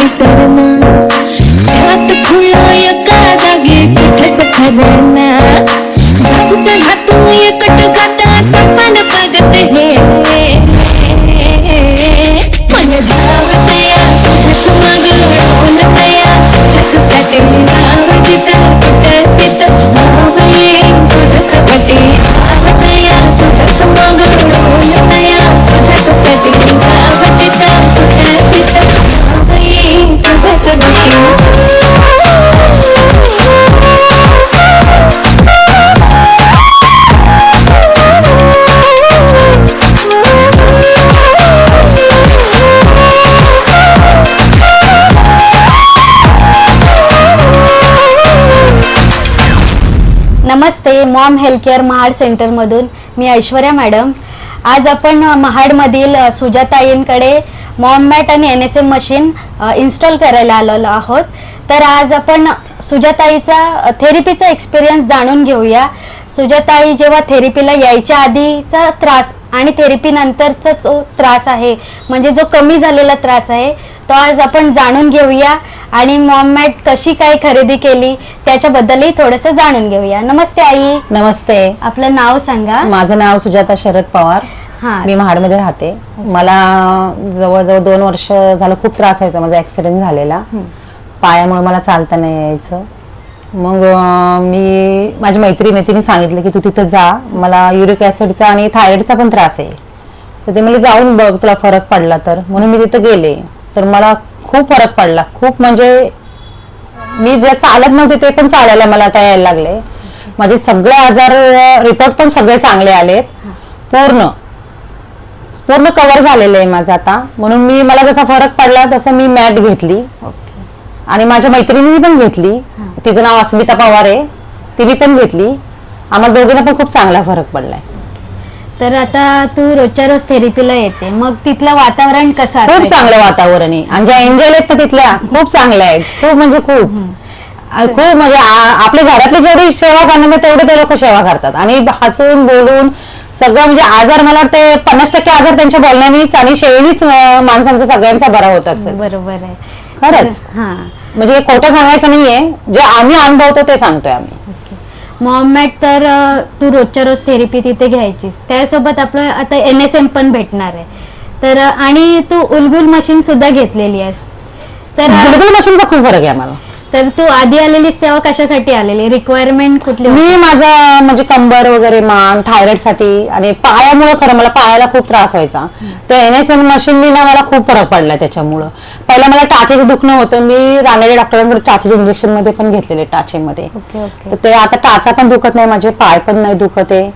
विसरना हात खुळा एका जागी कुठंच खरना बाबूत हातू एकट गाता सपन बघत हे मन धावतया तुझ्याच माग डोलतया तुझ्याचसाठी आवडीता तिथं तिथं हवंय तुझंच वाटे धावतया तुझ्याच माग डोलतया तुझ्याचसाठी आवडीता तिथं तिथं हवंय तुझंच वाटे नमस्ते, मॉम हेल्थ केअर महाड सेंटरमधून मी ऐश्वर्या मॅडम. आज आपण महाडमधील सुजाताईंकडे मॉम मॅट आणि NSM मशीन इन्स्टॉल करायला आलेलो आहोत. तर आज आपण सुजाताईचा थेरपीचा एक्सपिरियन्स जाणून घेऊया. सुजाताई जेव्हा थेरपीला यायच्या आधीचा त्रास आणि थेरपी नंतरचा जो त्रास आहे, म्हणजे जो कमी झालेला त्रास आहे, तो आज आपण जाणून घेऊया आणि मॉम मॅट कशी काय खरेदी केली त्याच्याबद्दलही थोडंसं जाणून घेऊया. नमस्ते आई. नमस्ते. आपलं नाव सांगा. माझं नाव सुजाता शरद पवार. मी महाडमध्ये राहते. मला जवळजवळ 2 वर्ष झालं खूप त्रास व्हायचा. माझा ऍक्सिडेंट झालेला, पायामुळे मला चालता नाही यायचं. मग मी माझी मैत्रीण तिने सांगितलं की तू तिथं जा, मला युरिक ऍसिडचा आणि थायरॉइडचा पण त्रास आहे, तर ते मला जाऊन बघ तुला फरक पडला तर. म्हणून मी तिथं गेले, तर मला खूप फरक पडला. खूप म्हणजे मी जे चालत नव्हते ते पण चालायला मला आता यायला लागले. माझे सगळे आजार रिपोर्ट पण सगळे चांगले आलेत. पूर्ण पूर्ण कव्हर झालेलं आहे माझं आता. म्हणून मी मला जसा फरक पडला तसं मी मॅट घेतली आणि माझ्या मैत्रिणीने पण घेतली. तिचं नाव अस्मिता पवार आहे, तिने पण घेतली. आम्हाला दोघींना पण खूप चांगला फरक पडलाय. तर आता तू रोजच्या रोज थेरपीला येते, मग तिथलं वातावरण कसं आहे? खूप चांगलं वातावरण आहे आणि ज्या एंजल आहेत ना तिथल्या खूप चांगल्या आहेत. खूप म्हणजे खूप म्हणजे आपल्या घरातली जेवढी सेवा करणार तेवढे ते लोक सेवा करतात आणि हसून बोलून सगळं. म्हणजे आजार मला वाटतं 50% आजार त्यांच्या बोलण्यानेच आणि शेळीनीच माणसांचा सगळ्यांचा बरा होत असेल. बरोबर आहे खरंच. म्हणजे खोटं सांगायचं नाहीये, जे आम्ही अनुभवतो ते सांगतोय आम्ही. मॉम मॅट तर तू रोजच्या रोज थेरपी तिथे घ्यायचीस, त्यासोबत आपलं आता NSM पण भेटणार आहे. तर आणि तू उलगुल मशीन सुद्धा घेतलेली आहेस. तर उलगुल मशीनचा खूप फरक आहे आम्हाला. तर तू आधी आलेलीस तेव्हा कशासाठी आलेली, रिक्वायरमेंट कुठली? मी माझा म्हणजे कंबर वगैरे, मान, थायरॉइड साठी आणि पायामुळे. खरं मला पायाला खूप त्रास व्हायचा, तर NSM मशीननी ना मला खूप फरक पडला त्याच्यामुळं. पहिला मला टाचेचं दुखणं होतं, मी रानडे डॉक्टरांकडे टाचेच्या इंजेक्शन मध्ये पण घेतलेले टाचेमध्ये. तर ते आता टाचा पण दुखत नाही, माझे पाय पण नाही दुखत आहे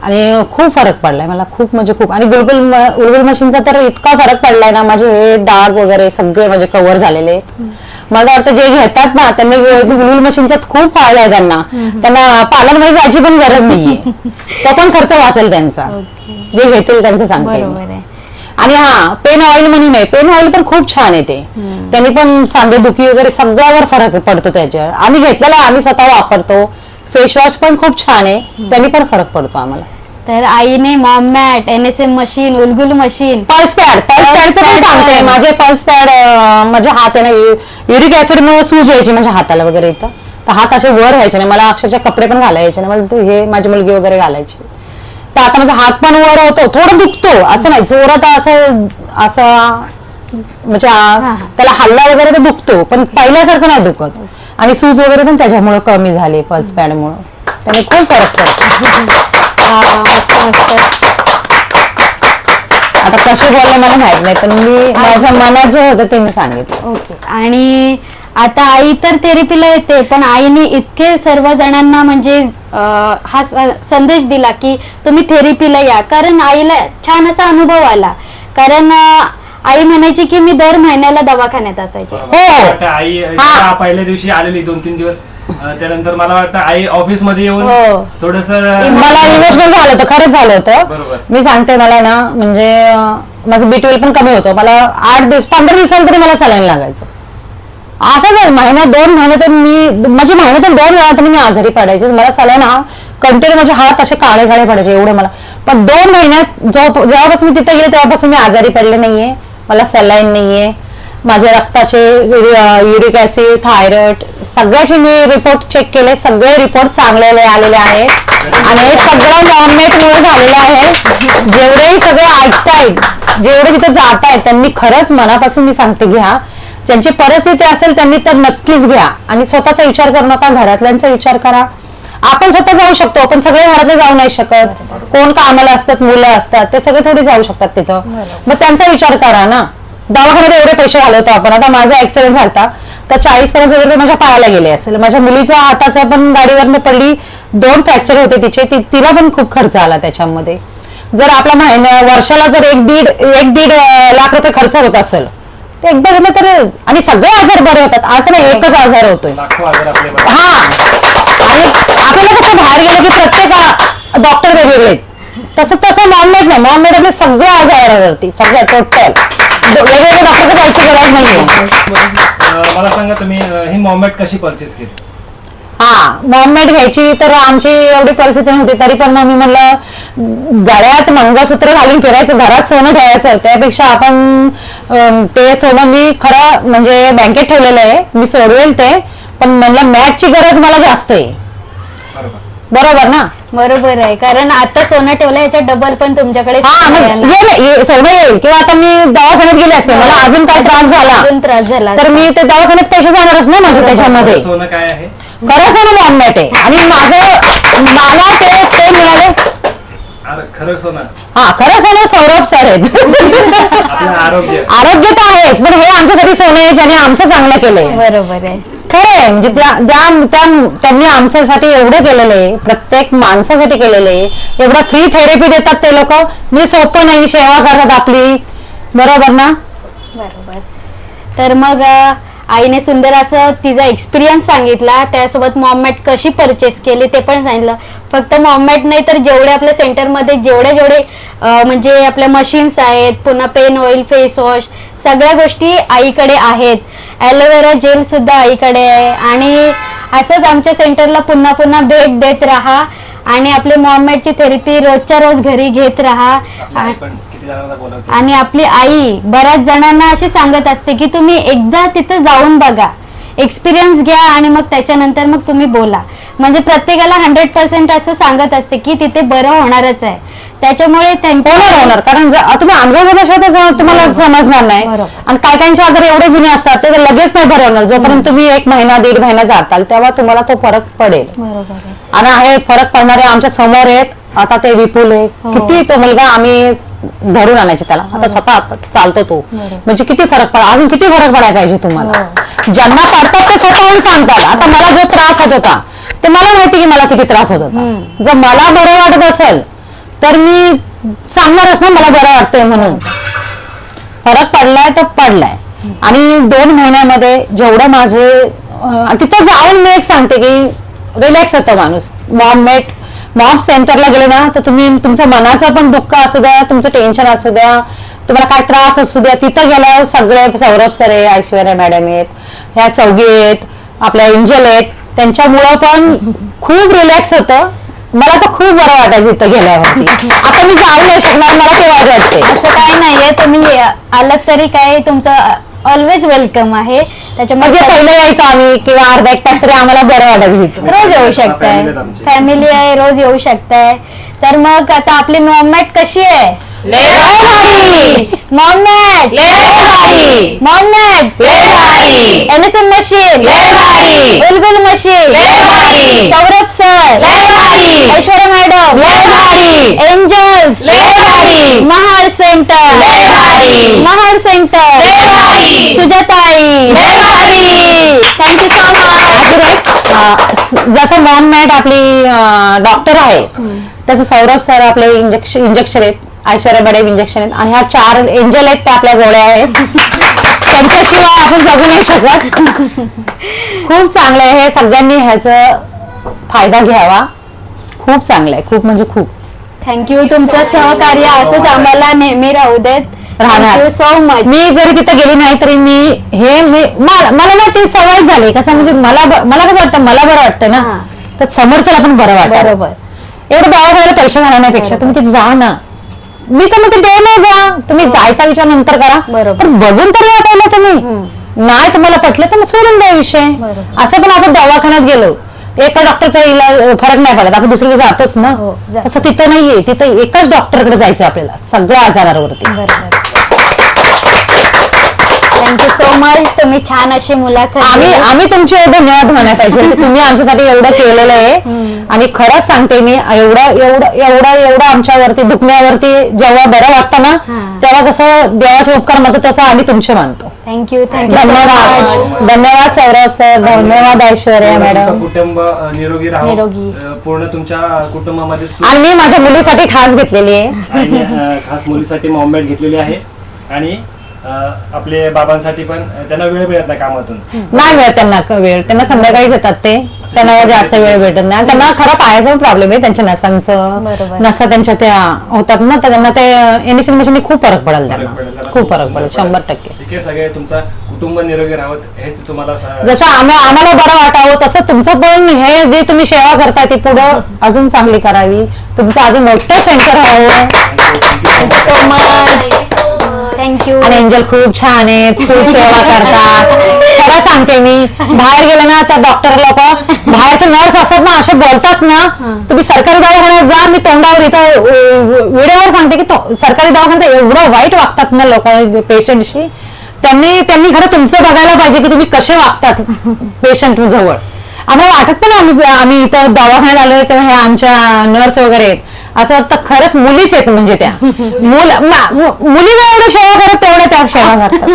आणि खूप फरक पडलाय मला. खूप म्हणजे खूप. आणि उलगुल मशीनचा तर इतका फरक पडलाय ना, माझे हे डाग वगैरे सगळे माझे कव्हर झालेले आहेत. मला वाटतं जे घेतात ना त्यांनी उलगुल मशीनचा खूप फायदा आहे. त्यांना पार्लरमध्ये जायची पण गरज नाहीये, तो पण खर्च वाचेल त्यांचा. जे घेतील त्यांचं सांगते. आणि पेन ऑइल म्हणून आहे, पेन ऑइल पण खूप छान आहे. ते त्यांनी पण सांधेदुखी वगैरे सगळ्यावर फरक पडतो त्याच्यावर. आम्ही घेतलेला, आम्ही स्वतः वापरतो. फेस वॉश पण खूप छान आहे, त्यांनी पण फरक पडतो आम्हाला. तर आईने मॉम मॅट, NSM मशीन, उलगुल मशीन, पल्स पॅडचं पण सांगते. माझे पल्स पॅड, माझे हात आहे ना, युरिक ऍसिड मुळे सूज यायची माझ्या हाताला वगैरे इथं, तर हात असे वर व्हायचे नाही. मला अक्षरशः कपडे पण घालायचे नाही. मला हे माझी मुलगी वगैरे घालायची. तर आता माझा हात पण वर होतो, थोडं दुखतो, असं नाही जोरात असं असं म्हणजे त्याला हल्ला वगैरे तर दुखतो, पण पहिल्यासारखं नाही दुखत. आणि सूज वगैरे पण त्याच्यामुळे कमी झाली पल्स पॅड मुळे. त्याने खूप फरक पडतो. आता कसे बोलले मला माहित नाही, पण मी माझ्या मनात जे होतं ते मी सांगितलं. ओके. आणि आता आई तर थेरपीला येते, पण आईने इतके सर्व जणांना म्हणजे हा संदेश दिला की तुम्ही थेरपीला या, कारण आईला छान असा अनुभव आला. कारण आई म्हणायची की मी दर महिन्याला दवाखान्यात असायचे. हो. आई पहिल्या दिवशी आलेली 2-3 दिवस, त्यानंतर मला वाटतं आई ऑफिस मध्ये येऊन थोडस मला इमोशनल झालं होतं. खरंच झालं होतं. मी सांगते, मला ना म्हणजे माझं B12 पण कमी होतं. मला 15 दिवसांनी तरी मला सलाईन लागायचं. असं महिन्यात 2 महिने तर मी म्हणजे महिन्यातून 2 वेळा तरी मी आजारी पडायचे. मला सलाईन कंटिन्यू माझे हात असे काळे काळे पडायचे एवढे मला. पण 2 महिन्यात जेव्हापासून मी तिथे गेले तेव्हापासून मी आजारी पडले नाहीये, मला सलाईन नाहीये, माझ्या रक्ताचे युरिक ऍसिड, थायरॉइड सगळ्याचे मी रिपोर्ट चेक केले. सगळे रिपोर्ट चांगले आलेले आहेत आणि हे सगळं मॉममेट मुळे झालेलं आहे. जेवढेही सगळे ऐकतायत, जेवढे तिथे जात आहेत, त्यांनी खरंच मनापासून मी सांगते घ्या. ज्यांची परिस्थिती असेल त्यांनी तर नक्कीच घ्या आणि स्वतःचा विचार करू नका, घरातल्यांचा विचार करा. आपण स्वतः जाऊ शकतो, पण सगळे घरातले जाऊ नाही शकत. कोण कामाला असतात, मुलं असतात, ते सगळे थोडी जाऊ शकतात तिथं. मग त्यांचा विचार करा ना. दवाखान्यात एवढे पैसे घालवतो आपण. आता माझा ऍक्सिडेंट झाला तर 40-50 हजार रुपये माझ्या पायाला गेले असेल. माझ्या मुलीचा हाताचा पण गाडीवरनं पडली, 2 फ्रॅक्चर होते तिचे, तिला पण खूप खर्च आला त्याच्यामध्ये. जर आपला वर्षाला जर 1-1.5 लाख रुपये खर्च होत असेल ते एकदा झालं तर, आणि सगळे आजार बरे होतात असं नाही, एकच आजार होतोय. हा, आणि आपल्याला कसं बाहेर गेलं की प्रत्येक डॉक्टर वेगवेगळे आहेत. तसं मॉममेड नाही. मॉममेड आपले सगळ्या आजारावरती, सगळ्या टोटल वेगवेगळ्या डॉक्टरकडे जायची गरज नाहीये. मला सांगा तुम्ही ही मॉममेट कशी परचेस केली? हा, मॉममेट घ्यायची तर आमची एवढी परिस्थिती नव्हती, तरी पण मी म्हणलं गळ्यात मंगळसूत्र घालून फिरायचं, घरात सोनं ठेवायचं, त्यापेक्षा आपण ते सोनं मी खरं म्हणजे बँकेत ठेवलेलं आहे, मी सोडवेल ते, पण म्हणलं मॅटची गरज मला जास्त आहे. बरोबर ना? बरोबर आहे, कारण आता सोनं ठेवलं ह्याच्या डबल पण तुमच्याकडे सोनं येईल. किंवा आता मी दवाखान्यात गेले असते, मला अजून काय त्रास झाला तर मी ते दवाखान्यात पैसे जाणारच ना माझे त्याच्यामध्ये. सोनं काय आहे? खरं सोनं मॉममेट आहे आणि मला ते मिळाले. खरं सोनं? हा, खरं सोनं सौरभ सर आहेत. आरोग्य तर आहेच, पण हे आमच्यासाठी सोनं आहे ज्याने आमचं चांगलं केलंय. बरोबर आहे, खरं आहे. म्हणजे त्यांनी आमच्यासाठी एवढं केलेलं आहे, प्रत्येक माणसासाठी केलेलं आहे. एवढं फ्री थेरपी देतात ते लोक. मी सोपं नाही, सेवा करतात आपली. बरोबर ना? बरोबर. तर मग आईने सुंदर असं तिचा एक्सपिरियन्स सांगितला, त्यासोबत मॉममेट कशी परचेस केली ते पण सांगितलं. फक्त मॉममेट नाही तर जेवढे आपल्या सेंटरमध्ये जेवढे म्हणजे आपल्या मशीन्स आहेत, पुन्हा पेन ऑइल, फेस वॉश, सगळ्या गोष्टी आईकडे आहेत. ॲलोवेरा जेल सुद्धा आईकडे आहे. आणि असंच आमच्या सेंटरला पुन्हा पुन्हा भेट देत राहा आणि आपले मॉममेटची थेरपी रोजच्या रोज घरी घेत राहा. आणि आपली आई बऱ्याच जणांना अशी सांगत असते की तुम्ही एकदा तिथं जाऊन बघा, एक्सपिरियन्स घ्या आणि मग त्याच्यानंतर मग तुम्ही बोला. म्हणजे प्रत्येकाला 100% असं सांगत असते की तिथे बरं होणारच आहे. त्याच्यामुळे होणार, कारण तुम्ही अनुभव घेतल्याशिवाय तुम्हाला समजणार नाही. आणि काही काहींचे आजार एवढे जुने असतात ते लगेच नाही बरे होणार. जोपर्यंत तुम्ही 1 महिना 1.5 महिना जाताल तेव्हा तुम्हाला तो फरक पडेल. आणि आहे फरक पडणारे आमच्या समोर आहेत. आता ते विपुल आहे, किती तो मुलगा आम्ही धरून आणायचे त्याला, आता स्वतः चालतो तो. म्हणजे किती फरक पडा, अजून किती फरक पडायला पाहिजे तुम्हाला. ज्यांना पडतात ते स्वतःहून सांगतात. आता मला जो त्रास होत होता ते मला माहिती की मला किती त्रास होत होता. जर मला बरं वाटत असेल तर मी सांगणारच ना मला बरं वाटतंय म्हणून. फरक पडलाय तर पडलाय. आणि 2 महिन्यामध्ये जेवढं माझे तिथं जाऊन मी एक सांगते की रिलॅक्स होतं माणूस. मॉम सेंटरला गेले ना तर तुम्ही तुमचं मनाचं पण दुःख असू द्या, तुमचं टेन्शन असू द्या, तुम्हाला काय त्रास असू द्या, तिथं गेल्यावर सगळे सौरभ सर आहे, ऐश्वर्या मॅडम आहेत, ह्या चौघी आहेत, आपल्या एंजल आहेत, त्यांच्यामुळं पण खूप रिलॅक्स होतं. मला तर खूप बरं वाटायचं इथं गेल्यावरती. आता मी जाऊ नाही शकणार, मला ते वाटते. असं काही नाहीये, तुम्ही आलात तरी काय तुमचं ऑलवेज वेलकम आहे. त्याच्यामध्ये पहिलं यायचं आम्ही किंवा अर्धा 1 तास तरी आम्हाला बरं वाटायचं. रोज येऊ शकताय, फॅमिली आहे, रोज येऊ शकताय. तर मग आता आपली मॉममेट कशी आहे? मॉममेट एनएसएम मशीन, उलगुल machine, Saurabh sir, Aishwarya madam, angels, Mahad centre, सुजाताई. Thank you so much. जसं मॉममेट आपली डॉक्टर आहे तसं सौरभ सर आपले इंजेक्शन आहेत, ऐश्वर्या मॅडम इंजेक्शन आहेत, आणि ह्या 4 एंजल आहेत त्या आपल्या गोळ्या आहेत. त्यांच्याशिवाय आपण जगू नाही शकत. खूप चांगलं आहे हे, सगळ्यांनी ह्याचा फायदा घ्यावा. खूप चांगलं आहे, खूप म्हणजे खूप. थँक्यू. तुमचं सहकार्य असंच आम्हाला नेहमी राहू देत राहणार. So much. मी जरी तिथे गेली नाही तरी मला ना ती सवय झाली. कसं म्हणजे मला कसं वाटतं, मला बरं वाटतं ना तर समोरच्याला पण बरं वाटतं. बरोबर. एवढं दवाखान्याला पैसे घालण्यापेक्षा तुम्ही तिथे जा ना, मी तर म्हणते डे नाही द्या, तुम्ही जायचा विचार नंतर करा, बरोबर. पण बघून तरी या पहिला तुम्ही. नाही तुम्हाला पटलं तर मग सोडून द्या विषय. बरोबर. असं पण आपण दवाखान्यात गेलो, एका डॉक्टरचा इलाज फरक नाही पडत, आपण दुसरीकडे जातोच ना. हो, जातो. तसं तिथं नाहीये, तिथं एकाच डॉक्टरकडे जायचं आपल्याला सगळ्या आजारावरती. बरोबर. थँक्यू सो मच, तुम्ही छान अशी मुलाखत दिली. आम्ही तुमचे धन्यवाद म्हणायला पाहिजे की तुम्ही आमच्यासाठी एवढं केलेलं आहे. आणि खरंच सांगते मी, एवढं एवढं एवढं एवढं आमच्यावरती दुखण्यावरती जेव्हा बरं वाटतं ना, तेव्हा कसं देवाचे उपकार मानतो तसं आम्ही तुमचे मानतो. थँक्यू धन्यवाद. धन्यवाद सौरभ सर, धन्यवाद ऐश्वर्या तुमचं मॅडम. कुटुंब निरोगी निरोगी. पूर्ण तुमच्या कुटुंबामध्ये सुख आणि मी माझ्या मुलीसाठी खास घेतलेली आहे. आणि खास मुलीसाठी मॉममेट घेतलेली आहे. आणि आपले बाबांसाठी पण त्यांना वेळ मिळत नाही कामातून. नाही मिळत त्यांना वेळ, त्यांना संध्याकाळीच येतात ते, त्यांना जास्त वेळ भेटत नाही. आणि त्यांना खरा पायाचा प्रॉब्लेम आहे, त्यांच्या नसांचं, बरोबर. नसा त्यांच्या त्या होतात ना, तर त्यांना ते एनएसएन मशीन खूप फरक पडेल, त्यांना खूप फरक पडेल 100%. ठीक आहे, सगळे तुमचा कुटुंब निरोगी राहत हेच तुम्हाला जसं आम्हाला बरं वाटावं तसं तुमचं पण हे जे तुम्ही सेवा करताय ती पुढं अजून चांगली करावी, तुमचं अजून मोठं सेंटर व्हावं. Thank you so much. थँक्यू. आणि एंजल खूप छान आहेत, खूप सेवा करतात. खरं सांगते मी, बाहेर गेले ना त्या डॉक्टर लोक, बाहेरचे नर्स असतात ना, असे बोलतात ना, तुम्ही सरकारी दवाखान्यात जा, मी तोंडावर इथं व्हिडिओवर सांगते की सरकारी दवाखान्यात एवढं वाईट वागतात ना लोक पेशंटशी. त्यांनी खरं तुमचं बघायला पाहिजे की तुम्ही कसे वागतात पेशंट जवळ. आम्हाला वाटत पण आम्ही इथं दवाखान्यात आलोय तेव्हा हे आमच्या नर्स वगैरे आहेत, असं वाटतं खरंच मुलीच आहेत, म्हणजे त्या मुलीला एवढं सेवा करत तेवढ्या त्या सेवा करतात.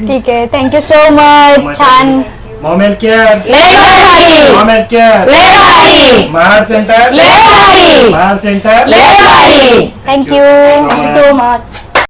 ठीक आहे, थँक्यू सो मच. छान. मॉम हेल्थ केअर, लय भारी, मॉम हेल्थ केअर, लय भारी, महाड सेंटर, लय भारी, महाड सेंटर, लय भारी. Thank you so much.